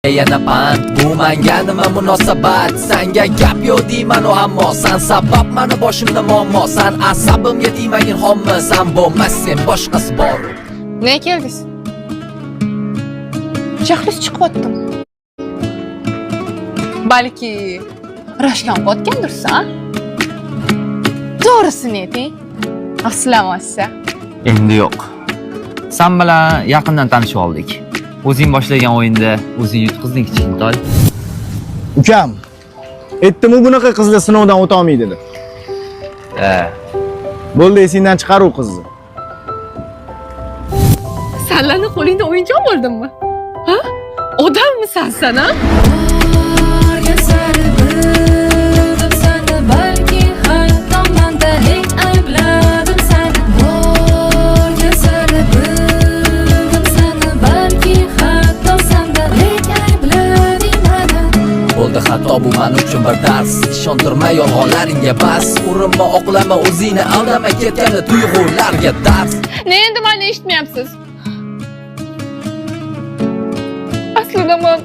Yana pand, bu menga nima munosabat? Senga gap yo'q deyman o ammo sen sabab meni boshimda muammo. Sen asabimga deymagin xommi, sen bo'lmas sen boshqasi bor. Ne keldingiz? Jahlis chiqyaptim. Balki rashkan qotgandirsan? To'g'risini ayting. Aslamasa. Endi yo'q. Sen bilan yaqindan tanishib oldik. O'zing boshlagan o'yinda o'zing yutqizding kichkintoy. Ukam, aytdim-u bunaqa qizlar sinovdan o'ta olmaydi deb. Bo'ldi, esingdan chiqar u qizni. Senlarni qo'lingda o'yinchoq bo'ldimmi? Ha? Odammisan sen, ha? Hatto bu men uchun bir dars. Ishontirma yolg'onlaringga bas. Urinma, oqlama, o'zingni aldama, ketganda tuyg'ularga dars. Ne endi meni eshitmayapsiz? Aslida men